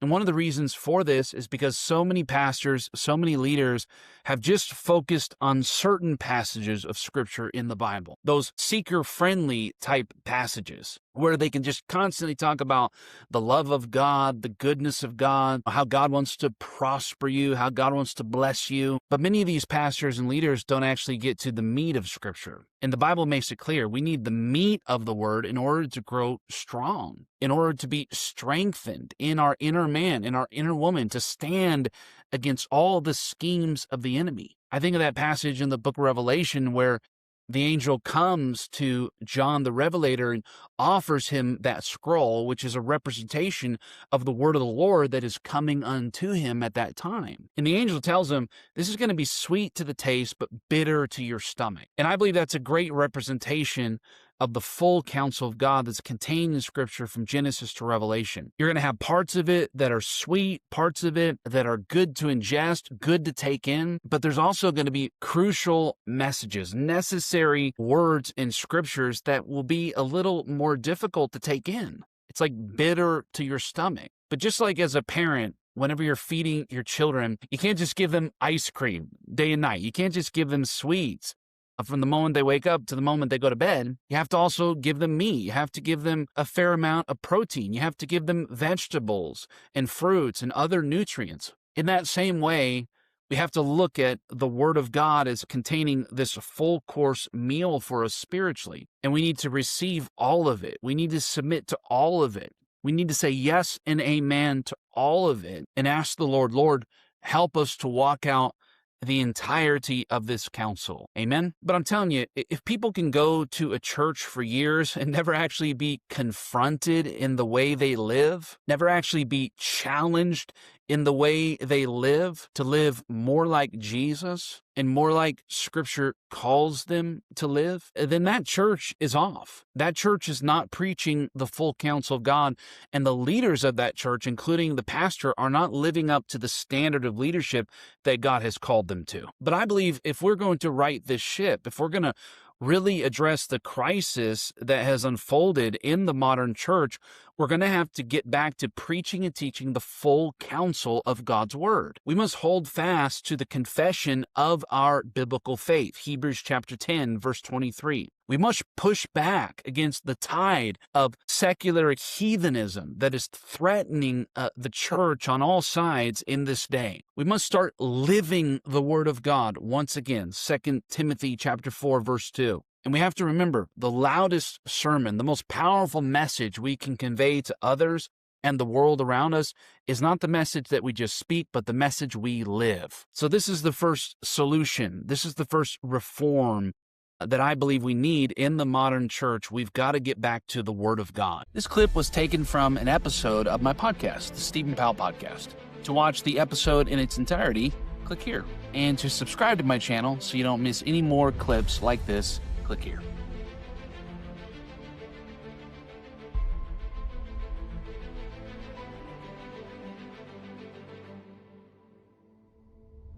And one of the reasons for this is because so many pastors, so many leaders have just focused on certain passages of Scripture in the Bible, those seeker-friendly type passages where they can just constantly talk about the love of God, the goodness of God, how God wants to prosper you, how God wants to bless you. But many of these pastors and leaders don't actually get to the meat of Scripture. And the Bible makes it clear we need the meat of the Word in order to grow strong, in order to be strengthened in our inner man, in our inner woman, to stand against all the schemes of the enemy. I think of that passage in the book of Revelation where the angel comes to John the Revelator and offers him that scroll, which is a representation of the word of the Lord that is coming unto him at that time. And the angel tells him, this is going to be sweet to the taste, but bitter to your stomach. And I believe that's a great representation of the full counsel of God that's contained in Scripture from Genesis to Revelation. You're going to have parts of it that are sweet, parts of it that are good to ingest, good to take in, but there's also going to be crucial messages, necessary words in Scriptures that will be a little more difficult to take in. It's like bitter to your stomach. But just like as a parent, whenever you're feeding your children, you can't just give them ice cream day and night. You can't just give them sweets from the moment they wake up to the moment they go to bed. You have to also give them meat. You have to give them a fair amount of protein. You have to give them vegetables and fruits and other nutrients. In that same way, we have to look at the Word of God as containing this full course meal for us spiritually. And we need to receive all of it. We need to submit to all of it. We need to say yes and amen to all of it and ask the Lord, Lord, help us to walk out the entirety of this counsel. Amen? But I'm telling you, if people can go to a church for years and never actually be confronted in the way they live, never actually be challenged in the way they live, to live more like Jesus and more like Scripture calls them to live, then that church is off. That church is not preaching the full counsel of God, and the leaders of that church, including the pastor, are not living up to the standard of leadership that God has called them to. But I believe if we're going to right this ship, if we're going to really address the crisis that has unfolded in the modern church, we're going to have to get back to preaching and teaching the full counsel of God's Word. We must hold fast to the confession of our biblical faith, Hebrews chapter 10, verse 23. We must push back against the tide of secular heathenism that is threatening the church on all sides in this day. We must start living the Word of God once again, 2 Timothy chapter 4, verse 2. And we have to remember the loudest sermon, the most powerful message we can convey to others and the world around us is not the message that we just speak, but the message we live. So this is the first solution. This is the first reform that I believe we need in the modern church. We've got to get back to the Word of God. This clip was taken from an episode of my podcast, the Stephen Powell Podcast. To watch the episode in its entirety, click here. And to subscribe to my channel so you don't miss any more clips like this, click here.